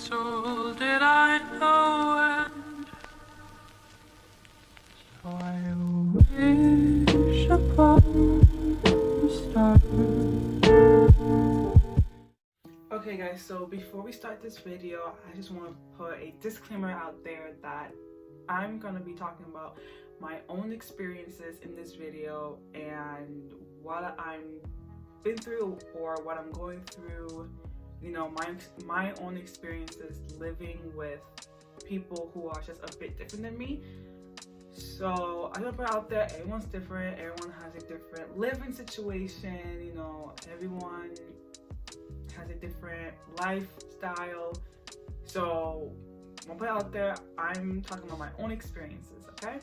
little did I know it. So I wish upon a star. Okay guys, so before we start this video, I just want to put a disclaimer out there that I'm going to be talking about my own experiences in this video and what I'm been through or what I'm going through, you know, my own experiences living with people who are just a bit different than me. So I don't put out there, everyone's different, everyone has a different living situation, you know, everyone has a different lifestyle. So I'll put out there, I'm talking about my own experiences, okay?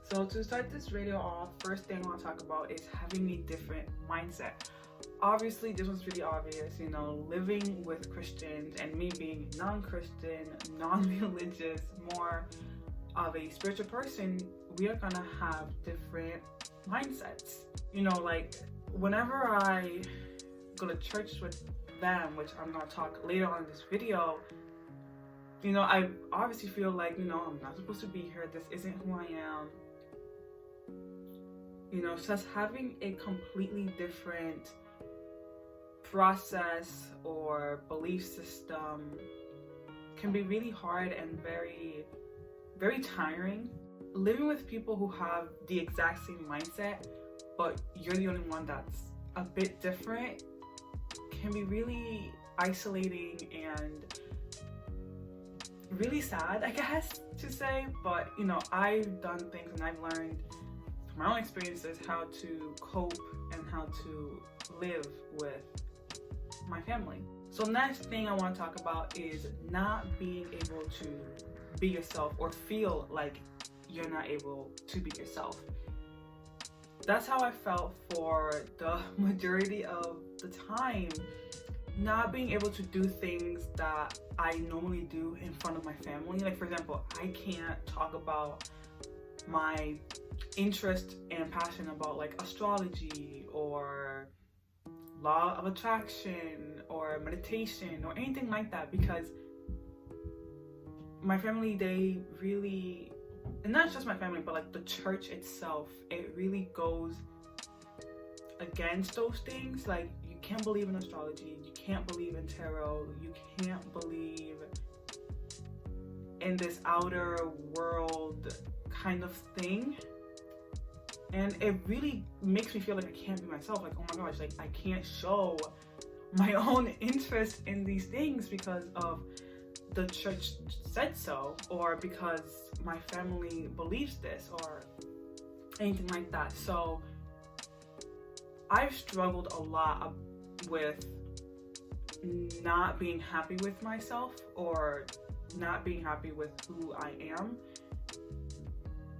So to start this video off, first thing I want to talk about is having a different mindset. Obviously, this was really obvious, you know, living with Christians and me being non-Christian, non-religious, more of a spiritual person, we are gonna have different mindsets. You know, like whenever I go to church with them, which I'm gonna talk later on in this video, you know, I obviously feel like, you know, I'm not supposed to be here, this isn't who I am. You know, just having a completely different process or belief system can be really hard and very, very tiring. Living with people who have the exact same mindset, but you're the only one that's a bit different, can be really isolating and really sad, I guess to say. But you know, I've done things and I've learned from my own experiences how to cope and how to live with my family. So next thing I want to talk about is not being able to be yourself or feel like you're not able to be yourself. That's how I felt for the majority of the time. Not being able to do things that I normally do in front of my family. Like for example, I can't talk about my interest and passion about like astrology or law of attraction or meditation or anything like that, because my family, they really, and not just my family, but like the church itself, it really goes against those things. Like you can't believe in astrology, you can't believe in tarot, you can't believe in this outer world kind of thing. And it really makes me feel like I can't be myself. Like, oh my gosh, like I can't show my own interest in these things because of the church said so, or because my family believes this, or anything like that. So I've struggled a lot with not being happy with myself or not being happy with who I am.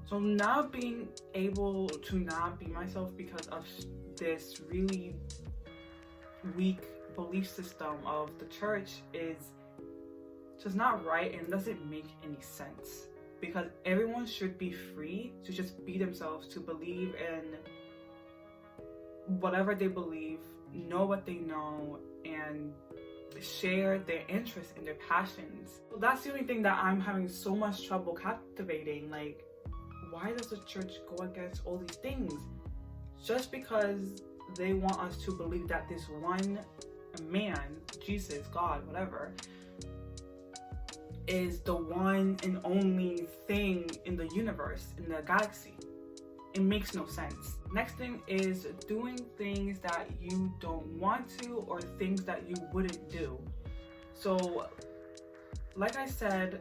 So not being able to not be myself because of this really weak belief system of the church is just not right and doesn't make any sense, because everyone should be free to just be themselves, to believe in whatever they believe, know what they know, and share their interests and their passions. So that's the only thing that I'm having so much trouble captivating. Like, why does the church go against all these things? Just because they want us to believe that this one man, Jesus, God, whatever, is the one and only thing in the universe, in the galaxy. It makes no sense. Next thing is doing things that you don't want to or things that you wouldn't do. So, like I said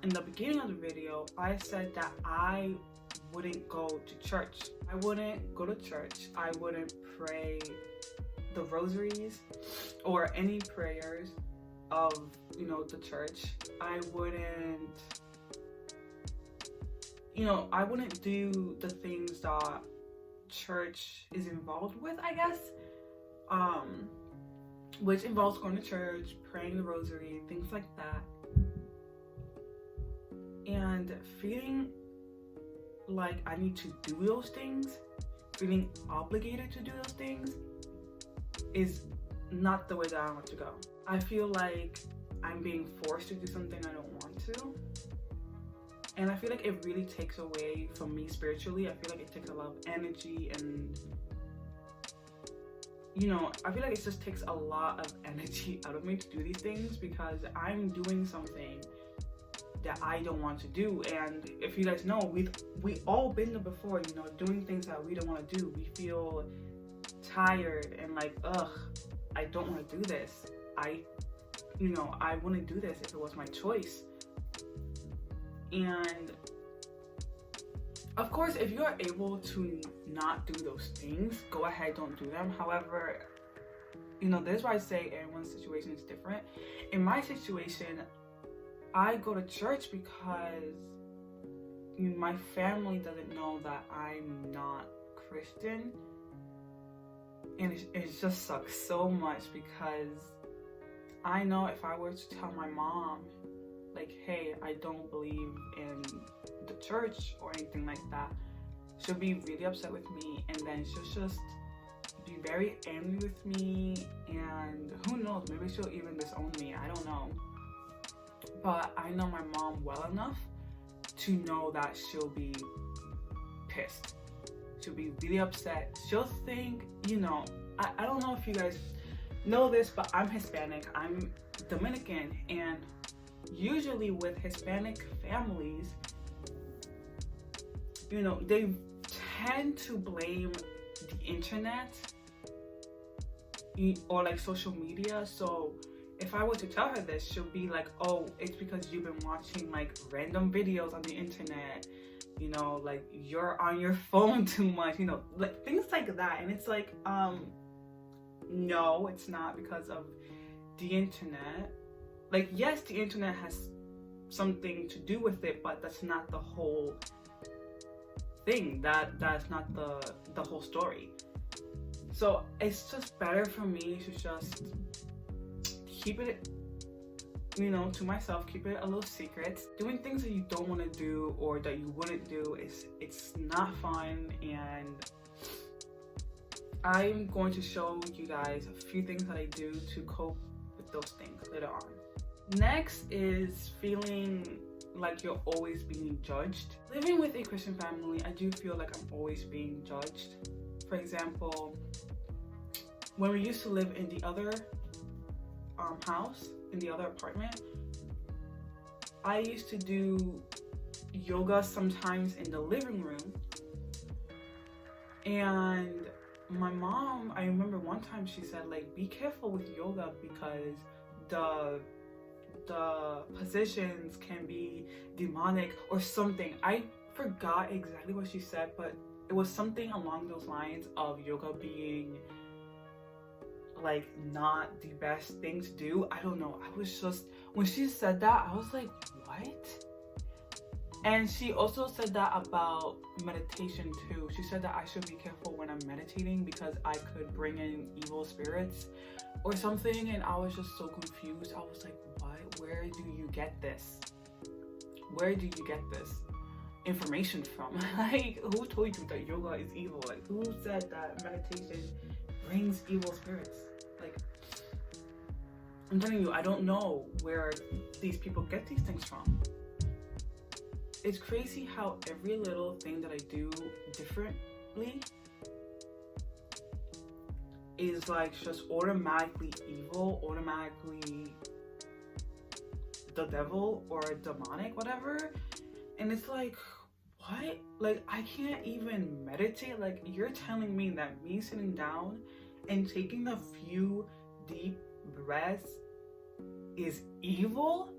in the beginning of the video, I said that I wouldn't go to church. I wouldn't go to church. I wouldn't pray the rosaries or any prayers of, you know, the church. I wouldn't, you know, I wouldn't do the things that church is involved with, I guess, which involves going to church, praying the rosary, things like that. And feeling like I need to do those things, feeling obligated to do those things, is not the way that I want to go. I feel like I'm being forced to do something I don't want to. And I feel like it really takes away from me spiritually. I feel like it takes a lot of energy, and you know, I feel like it just takes a lot of energy out of me to do these things, because I'm doing something that I don't want to do. And if you guys know, we all been there before, you know, doing things that we don't want to do. We feel tired and like, ugh, I don't want to do this. I wouldn't do this if it was my choice. And of course, if you're able to not do those things, go ahead, don't do them. However, you know, this is why I say everyone's situation is different. In my situation, I go to church because my family doesn't know that I'm not Christian. And it just sucks so much, because I know if I were to tell my mom, like, hey, I don't believe in the church or anything like that, she'll be really upset with me, and then she'll just be very angry with me, and who knows, maybe she'll even disown me, I don't know. But I know my mom well enough to know that she'll be pissed. She'll be really upset. She'll think, you know, I don't know if you guys know this, but I'm Hispanic, I'm Dominican, and usually with Hispanic families, you know, they tend to blame the internet or like social media. So if I were to tell her this, she'll be like, oh, it's because you've been watching like random videos on the internet, you know, like you're on your phone too much, you know, like things like that. And it's like, no, it's not because of the internet. Like, yes, the internet has something to do with it, but that's not the whole thing. That's not the whole story. So it's just better for me to just keep it, you know, to myself, keep it a little secret. Doing things that you don't want to do or that you wouldn't do it's not fun, and I'm going to show you guys a few things that I do to cope with those things later on. Next is feeling like you're always being judged. Living with a Christian family, I do feel like I'm always being judged. For example, when we used to live in the other house, in the other apartment, I used to do yoga sometimes in the living room, and my mom, I remember one time she said, like, be careful with yoga because the positions can be demonic or something. I forgot exactly what she said, but it was something along those lines of yoga being like not the best thing to do. I don't know. I was just, when she said that, I was like, what? And she also said that about meditation too. She said that I should be careful when I'm meditating because I could bring in evil spirits or something. And I was just so confused. I was like, what? Where do you get this? Where do you get this information from? Like, who told you that yoga is evil? Like, who said that meditation brings evil spirits? Like, I'm telling you, I don't know where these people get these things from. It's crazy how every little thing that I do differently is like just automatically evil, automatically the devil or demonic, whatever. And it's like, what? Like, I can't even meditate. Like, you're telling me that me sitting down and taking a few deep breaths is evil?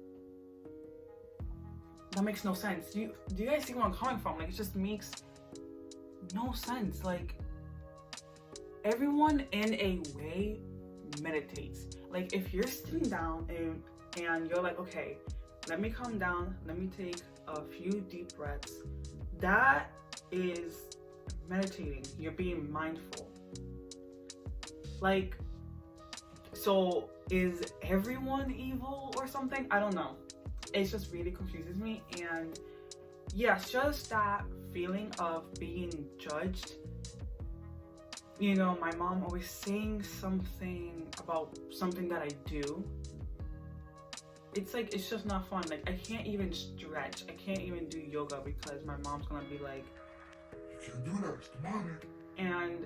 That makes no sense. Do you guys see where I'm coming from? Like, it just makes no sense. Like, everyone in a way meditates. Like, if you're sitting down and you're like, okay, let me calm down, let me take a few deep breaths, that is meditating. You're being mindful. Like, so is everyone evil or something? I don't know. It just really confuses me. And yeah, just that feeling of being judged. You know, my mom always saying something about something that I do, it's like, it's just not fun. Like, I can't even stretch. I can't even do yoga because my mom's gonna be like, you can't do that, it's demonic. And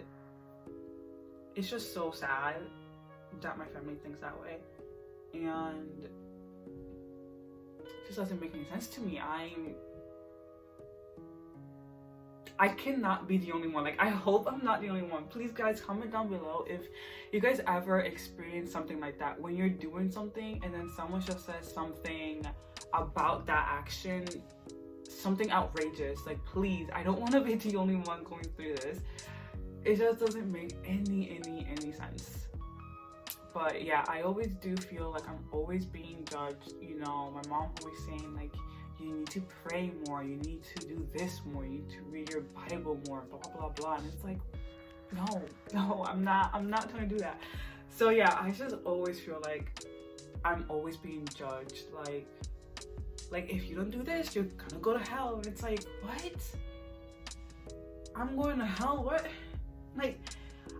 it's just so sad that my family thinks that way. And it just doesn't make any sense to me. I cannot be the only one. Like, I hope I'm not the only one. Please, guys, comment down below if you guys ever experience something like that, when you're doing something and then someone just says something about that action, something outrageous. Like, please, I don't want to be the only one going through this. It just doesn't make any sense. But yeah, I always do feel like I'm always being judged. You know, my mom always saying like, you need to pray more, you need to do this more, you need to read your Bible more, blah blah blah. And it's like, no, I'm not trying to do that. So yeah, I just always feel like I'm always being judged. Like if you don't do this, you're gonna go to hell. And it's like, what? I'm going to hell? What? Like,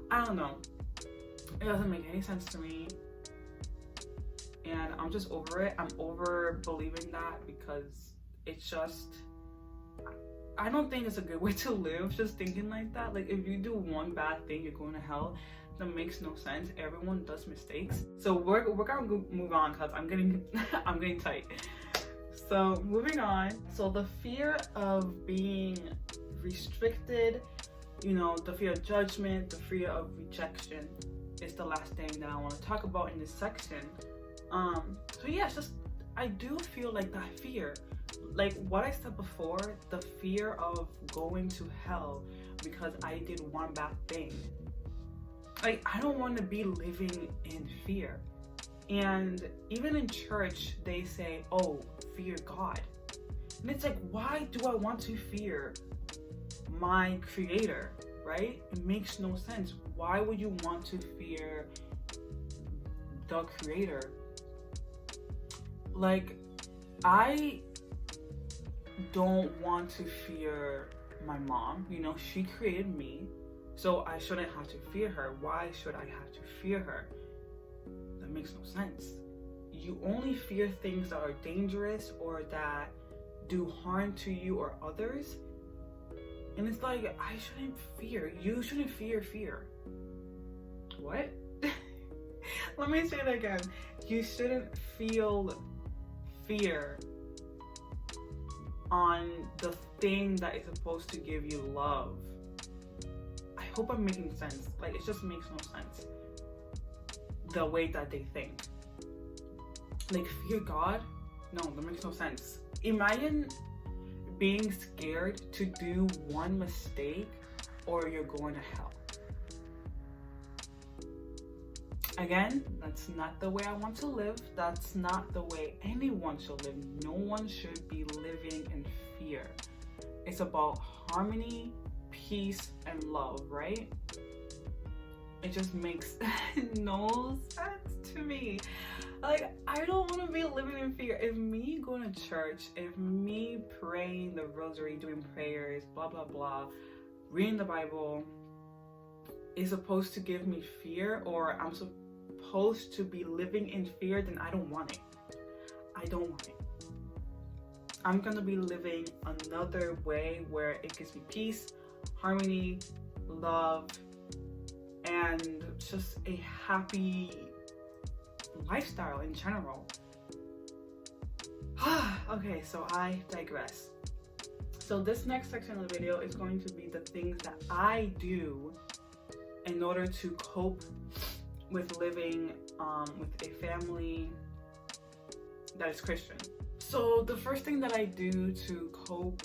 I don't know. It doesn't make any sense to me. And I'm just over it. I'm over believing that because it's just, I don't think it's a good way to live, just thinking like that. Like, if you do one bad thing, you're going to hell. That makes no sense. Everyone does mistakes. So we're gonna move on because I'm getting I'm getting tight. So moving on. So the fear of being restricted, you know, the fear of judgment, the fear of rejection is the last thing that I want to talk about in this section. So yeah, it's just, I do feel like that fear, like what I said before, the fear of going to hell because I did one bad thing. Like, I don't want to be living in fear. And even in church, they say, oh, fear God. And it's like, why do I want to fear my creator, right? It makes no sense. Why would you want to fear the creator? Like, I don't want to fear my mom. You know, she created me, so I shouldn't have to fear her. Why should I have to fear her? That makes no sense. You only fear things that are dangerous or that do harm to you or others. And it's like, I shouldn't fear. You shouldn't fear fear. What? Let me say that again. You shouldn't feel fear on the thing that is supposed to give you love. I hope I'm making sense. Like, it just makes no sense the way that they think. Like, fear God? No, that makes no sense. Imagine being scared to do one mistake or you're going to hell. Again, that's not the way I want to live. That's not the way anyone should live. No one should be living in fear. It's about harmony, peace, and love, right? It just makes no sense to me. Like, I don't want to be living in fear. If me going to church, if me praying the rosary, doing prayers, blah, blah, blah, reading the Bible is supposed to give me fear, or I'm supposed to be living in fear, then I don't want it. I don't want it. I'm going to be living another way where it gives me peace, harmony, love, and just a happy lifestyle in general. Okay, so I digress. So this next section of the video is going to be the things that I do in order to cope with living with a family that is Christian. So the first thing that I do to cope,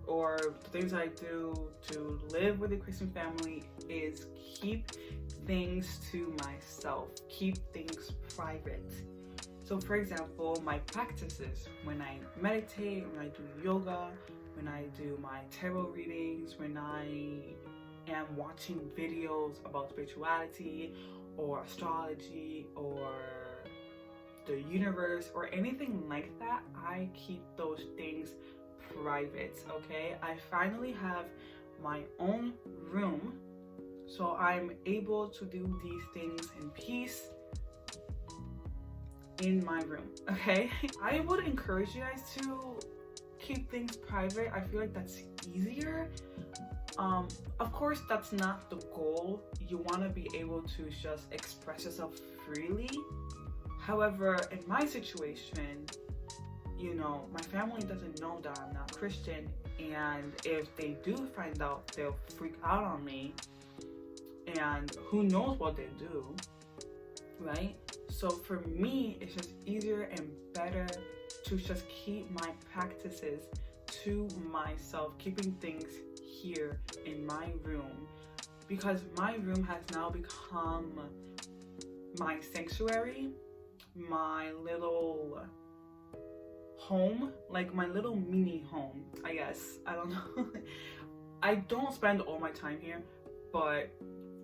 or the things I do to live with a Christian family, is keep things to myself, keep things private. So for example, my practices, when I meditate, when I do yoga, when I do my tarot readings, when I am watching videos about spirituality or astrology or the universe or anything like that, I keep those things private, okay? I finally have my own room, so I'm able to do these things in peace. in my room, okay? I would encourage you guys to keep things private. I feel like that's easier. Of course, that's not the goal. You want to be able to just express yourself freely. However, in my situation, you know, my family doesn't know that I'm not Christian, and if they do find out, they'll freak out on me, and who knows what they do, right? So for me, it's just easier and better to just keep my practices to myself, keeping things here in my room, because my room has now become my sanctuary, my little home, like my little mini home, I guess. I don't know. I don't spend all my time here, but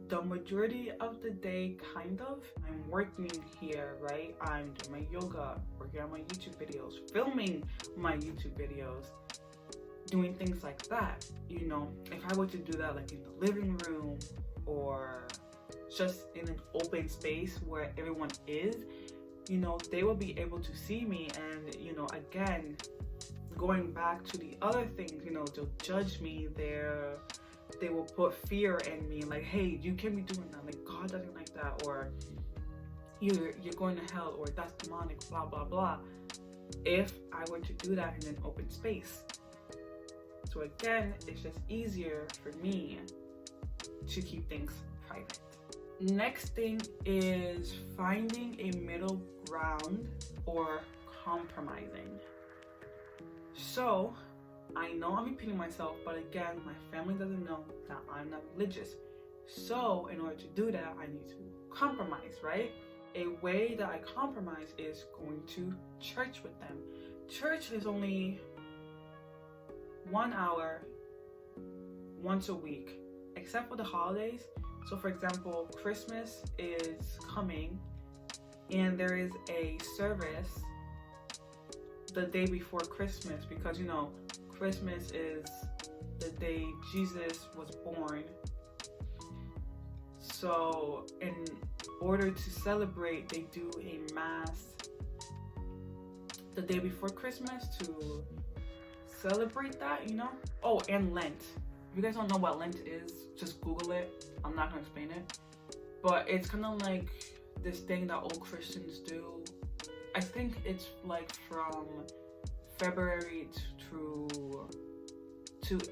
the majority of the day, kind of, I'm working here, right? I'm doing my yoga, working on my YouTube videos, filming my YouTube videos, doing things like that. You know, if I were to do that like in the living room or just in an open space where everyone is, you know, they will be able to see me. And, you know, again, going back to the other things, you know, they'll judge me, they will put fear in me, like, hey, you can't be doing that, like, God doesn't like that, or you're going to hell, or that's demonic, blah blah blah, if I were to do that in an open space. So again, it's just easier for me to keep things private. Next thing is finding a middle ground or compromising. So I know I'm repeating myself, but again, my family doesn't know that I'm not religious. So in order to do that, I need to compromise, right? A way that I compromise is going to church with them. Church is only 1 hour once a week, except for the holidays. So for example, Christmas is coming and there is a service the day before Christmas, because, you know, Christmas is the day Jesus was born. So in order to celebrate, they do a mass the day before Christmas to celebrate that, you know? Oh, and Lent. If you guys don't know what Lent is, just Google it. I'm not gonna explain it. But it's kind of like this thing that all Christians do. I think it's like from February to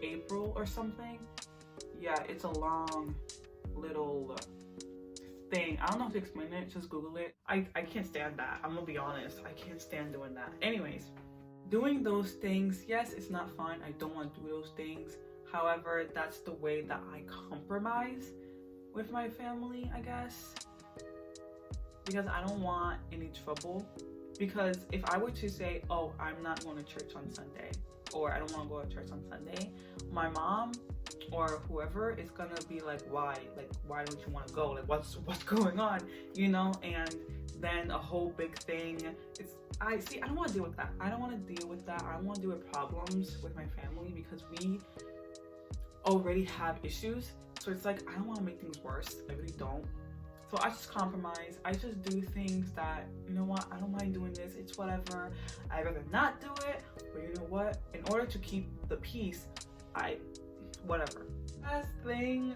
April or something. Yeah, it's a long little thing. I don't know how to explain it, just Google it. I can't stand that. I'm gonna be honest. I can't stand doing that. Anyways, doing those things, yes, it's not fun. I don't want to do those things. However, that's the way that I compromise with my family, I guess. Because I don't want any trouble. Because if I were to say, oh, I'm not going to church on Sunday, or I don't want to go to church on Sunday, my mom or whoever is gonna be like, why? Like, why don't you want to go? Like, what's going on? You know? And then a whole big thing. I don't want to deal with that. I don't want to deal with that. I don't want to deal with problems with my family because we already have issues. So it's like, I don't want to make things worse. I really don't. So I just compromise. I just do things that, you know what, I don't mind doing this. It's whatever. I'd rather not do it. But you know what? In order to keep the peace, whatever. Last thing,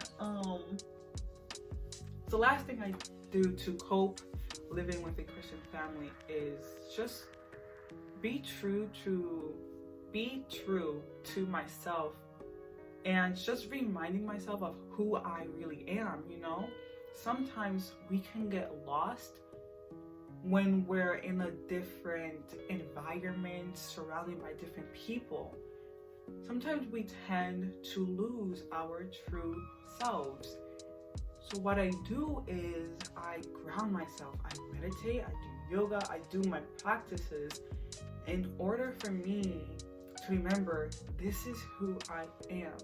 the last thing I do to cope living with a Christian family is just be true to myself, and just reminding myself of who I really am, you know? Sometimes we can get lost when we're in a different environment, surrounded by different people. Sometimes we tend to lose our true selves. So what I do is I ground myself. I meditate, I do yoga, I do my practices in order for me to remember this is who I am,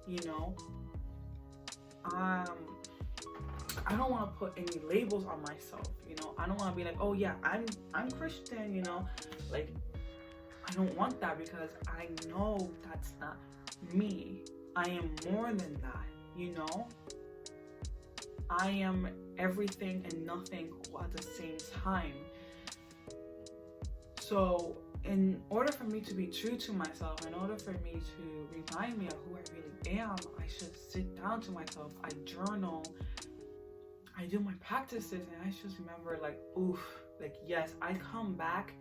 you know? I don't want to put any labels on myself, you know? I don't want to be like, oh yeah, I'm Christian, you know? Like, I don't want that because I know that's not me. I am more than that, you know? I am everything and nothing all at the same time. So in order for me to be true to myself, in order for me to remind me of who I really am, I should sit down to myself, I journal, I do my practices, and I just remember like, oof, like yes, I come back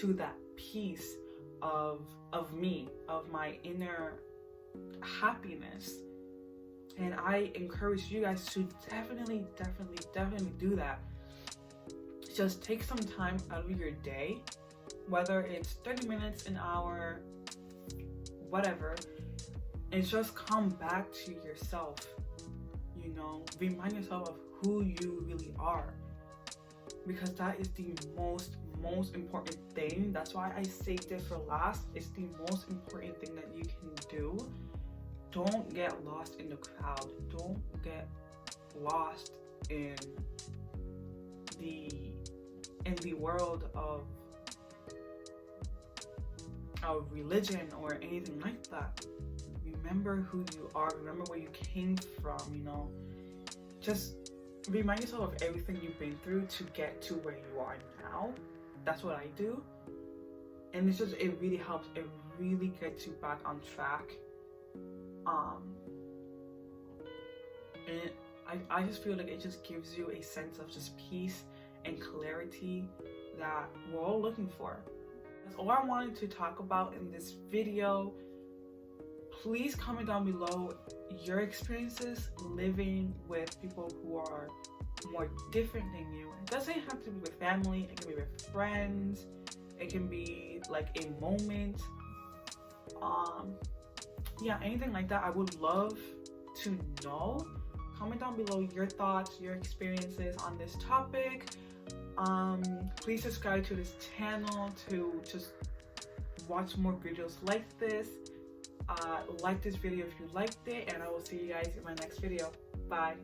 to that piece of me, of my inner happiness. And I encourage you guys to definitely do that. Just take some time out of your day, whether it's 30 minutes, an hour, whatever, and just come back to yourself. You know, remind yourself of who you really are, because that is the most important thing. That's why I saved it for last. It's the most important thing that you can do. Don't get lost in the crowd. Don't get lost in the world of religion or anything like that. Remember who you are. Remember where you came from. You know, just remind yourself of everything you've been through to get to where you are now. That's what I do, and it really helps. It really gets you back on track. And I just feel like it just gives you a sense of just peace and clarity that we're all looking for. That's all I wanted to talk about in this video. Please comment down below your experiences living with people who are more different than you. It doesn't have to be with family, it can be with friends, it can be like a moment. Yeah, anything like that. I would love to know. Comment down below your thoughts, your experiences on this topic. Please subscribe to this channel to just watch more videos like this. Like this video if you liked it, and I will see you guys in my next video. Bye.